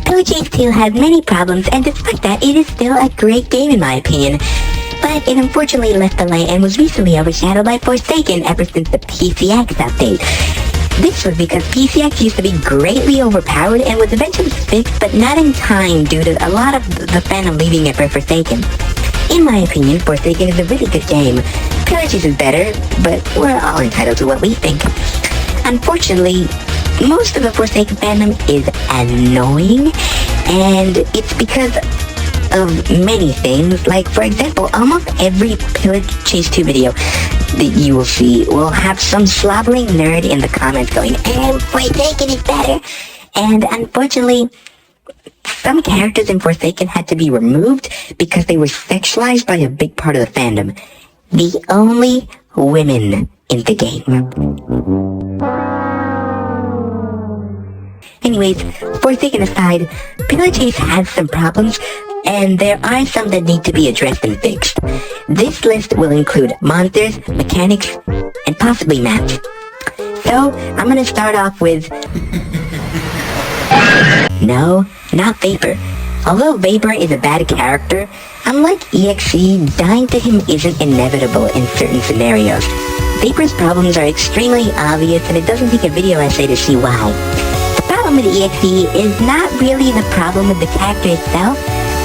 Pillar Chase 2 has many problems, and despite that, it is still a great game in my opinion. But it unfortunately left the light and was recently overshadowed by Forsaken ever since the PCX update. This was because PCX used to be greatly overpowered and was eventually fixed, but not in time due to a lot of the fandom leaving it for Forsaken. In my opinion, Forsaken is a really good game. Pillar Chase is better, but we're all entitled to what we think. Unfortunately, most of the Forsaken fandom is annoying, and it's because of many things. Like, for example, almost every Pillar Chase 2 video that you will see will have some slobbering nerd in the comments going, Forsaken is better. And unfortunately, some characters in Forsaken had to be removed because they were sexualized by a big part of the fandom. The only women in the game. Anyways, Forsaken aside, Pillar Chase has some problems, and there are some that need to be addressed and fixed. This list will include monsters, mechanics, and possibly maps. So, I'm gonna start off with... No, not Vapor. Although Vapor is a bad character, unlike EXE, dying to him isn't inevitable in certain scenarios. Vapor's problems are extremely obvious, and it doesn't take a video essay to see why. The problem with EXE is not really the problem with the character itself,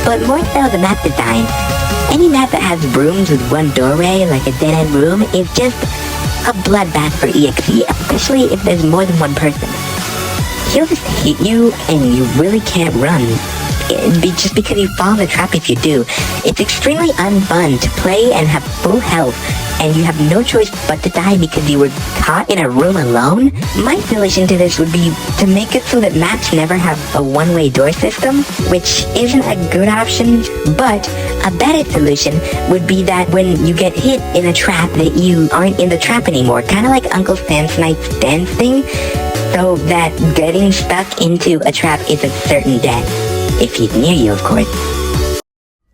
but more so the map design. Any map that has rooms with one doorway, like a dead-end room, is just a bloodbath for EXE, especially if there's more than one person. He'll just hit you, and you really can't run. It'd be just because you fall in the trap if you do. It's extremely unfun to play and have full health, and you have no choice but to die because you were caught in a room alone. My solution to this would be to make it so that maps never have a one-way door system, which isn't a good option, but a better solution would be that when you get hit in a trap that you aren't in the trap anymore, kind of like Uncle Samsonite's dance thing, so that getting stuck into a trap is a certain death. If he's near you, of course.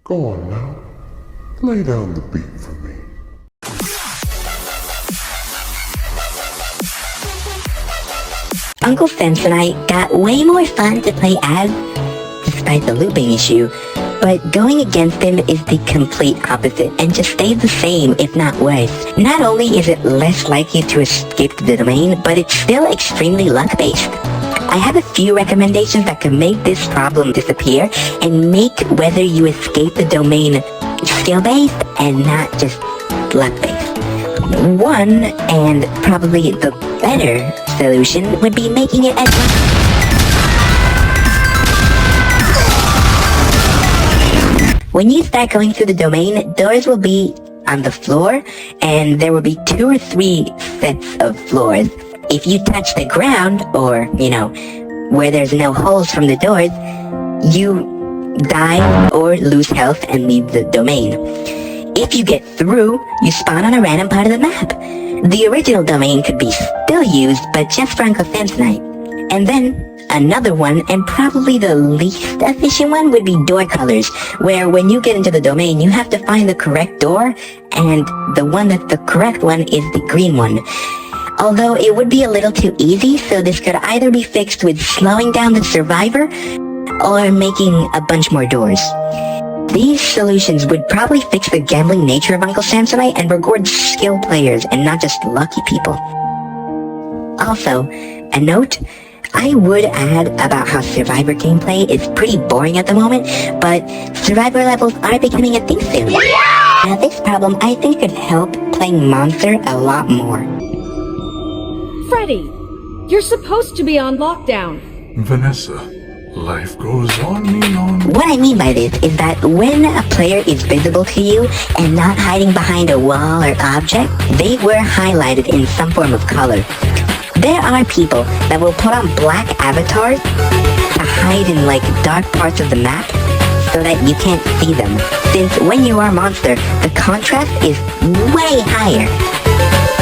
Go on now. Lay down the beat for me. Uncle Samsonite got way more fun to play as, despite the looping issue, but going against him is the complete opposite and just stays the same, if not worse. Not only is it less likely to escape the domain, but it's still extremely luck-based. I have a few recommendations that can make this problem disappear and make whether you escape the domain skill-based and not just luck-based. One, and probably the better solution, would be making it as... When you start going through the domain, doors will be on the floor, and there will be 2 or 3 sets of floors. If you touch the ground, or, where there's no holes from the doors, you die or lose health and leave the domain. If you get through, you spawn on a random part of the map. The original domain could be still used, but just for Uncle Samsonite. And then, another one, and probably the least efficient one, would be door colors, where when you get into the domain, you have to find the correct door, and the one that's the correct one is the green one. Although it would be a little too easy, so this could either be fixed with slowing down the survivor, or making a bunch more doors. These solutions would probably fix the gambling nature of Uncle Samsonite and reward skilled players and not just lucky people. Also, a note, I would add about how Survivor gameplay is pretty boring at the moment, but Survivor levels are becoming a thing soon. Now this problem I think could help playing Monster a lot more. Freddy, you're supposed to be on lockdown. Vanessa, life goes on and on. What I mean by this is that when a player is visible to you and not hiding behind a wall or object, they were highlighted in some form of color. There are people that will put on black avatars to hide in dark parts of the map so that you can't see them, since when you are a monster, the contrast is way higher.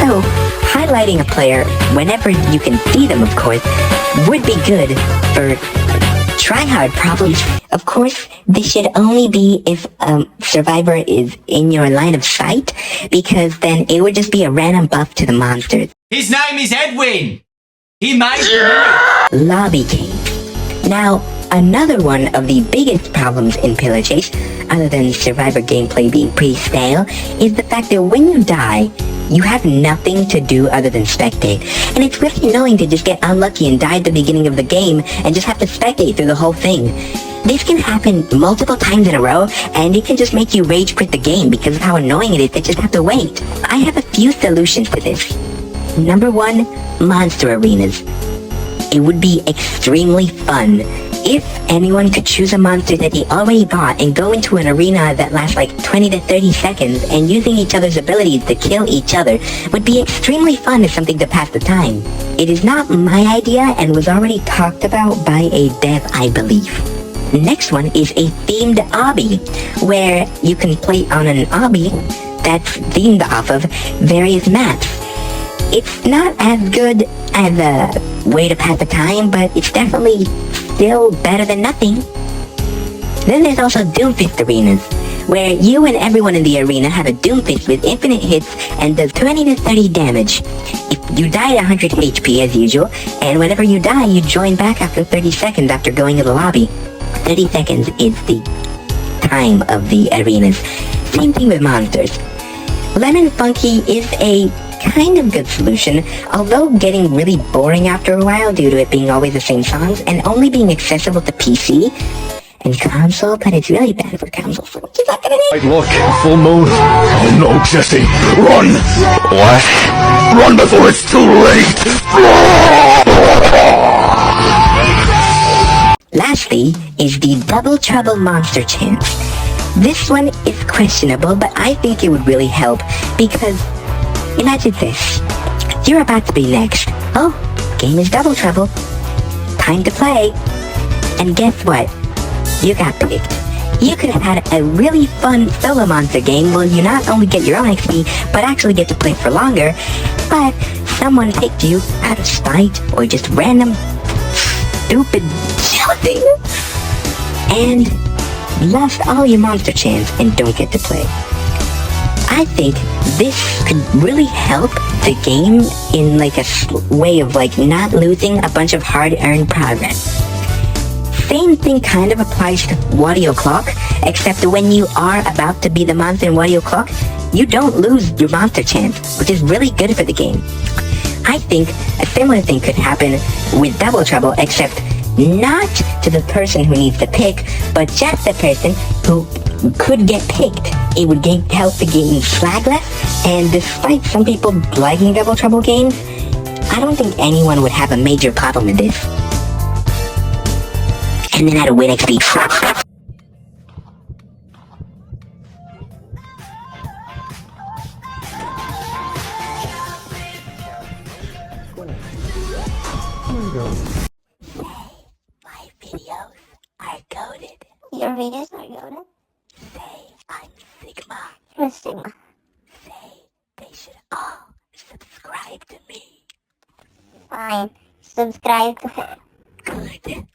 So, highlighting a player whenever you can see them, of course, would be good for tryhard problems. Of course, this should only be if a survivor is in your line of sight, because then it would just be a random buff to the monsters. His name is Edwin! He made it! Lobby games. Now, Another one of the biggest problems in Pillar Chase, other than Survivor gameplay being pretty stale, is the fact that when you die, you have nothing to do other than spectate. And it's really annoying to just get unlucky and die at the beginning of the game and just have to spectate through the whole thing. This can happen multiple times in a row, and it can just make you rage quit the game because of how annoying it is to just have to wait. I have a few solutions to this. Number 1, monster arenas. It would be extremely fun if anyone could choose a monster that they already bought and go into an arena that lasts like 20 to 30 seconds, and using each other's abilities to kill each other would be extremely fun as something to pass the time. It is not my idea and was already talked about by a dev, I believe. Next one is a themed obby, where you can play on an obby that's themed off of various maps. It's not as good as a way to pass the time, but it's definitely still better than nothing. Then there's also Doomfist arenas, where you and everyone in the arena have a Doomfist with infinite hits and does 20 to 30 damage. If you die at 100 HP as usual, and whenever you die, you join back after 30 seconds after going to the lobby. 30 seconds is the time of the arenas. Same thing with monsters. Lemon Funky is a kind of good solution, although getting really boring after a while due to it being always the same songs and only being accessible to PC and console, but it's really bad for console, so it's not gonna Right, look, full moon. Oh no, Jesse, run! What? Run before it's too late! Lastly is the Double Trouble Monster Chance. This one is questionable, but I think it would really help because imagine this. You're about to be next. Oh, game is Double Trouble. Time to play. And guess what? You got picked. You could have had a really fun solo monster game where you not only get your own XP, but actually get to play for longer, but someone picked you out of spite or just random stupid jealousy and lost all your monster chance and don't get to play. I think this could really help the game in like a way of like not losing a bunch of hard-earned progress. Same thing kind of applies to Wario Clock, except when you are about to be the monster in Wario Clock, you don't lose your monster chance, which is really good for the game. I think a similar thing could happen with Double Trouble, except not to the person who needs to pick, but just the person who could get picked. It would help the game flag less, and despite some people liking Double Trouble games, I don't think anyone would have a major problem with this. And then add a win XP. My videos are goated. Your videos are goated? Say I'm Sigma. You're Sigma. Say they should all subscribe to me. Fine. Subscribe to her. Good.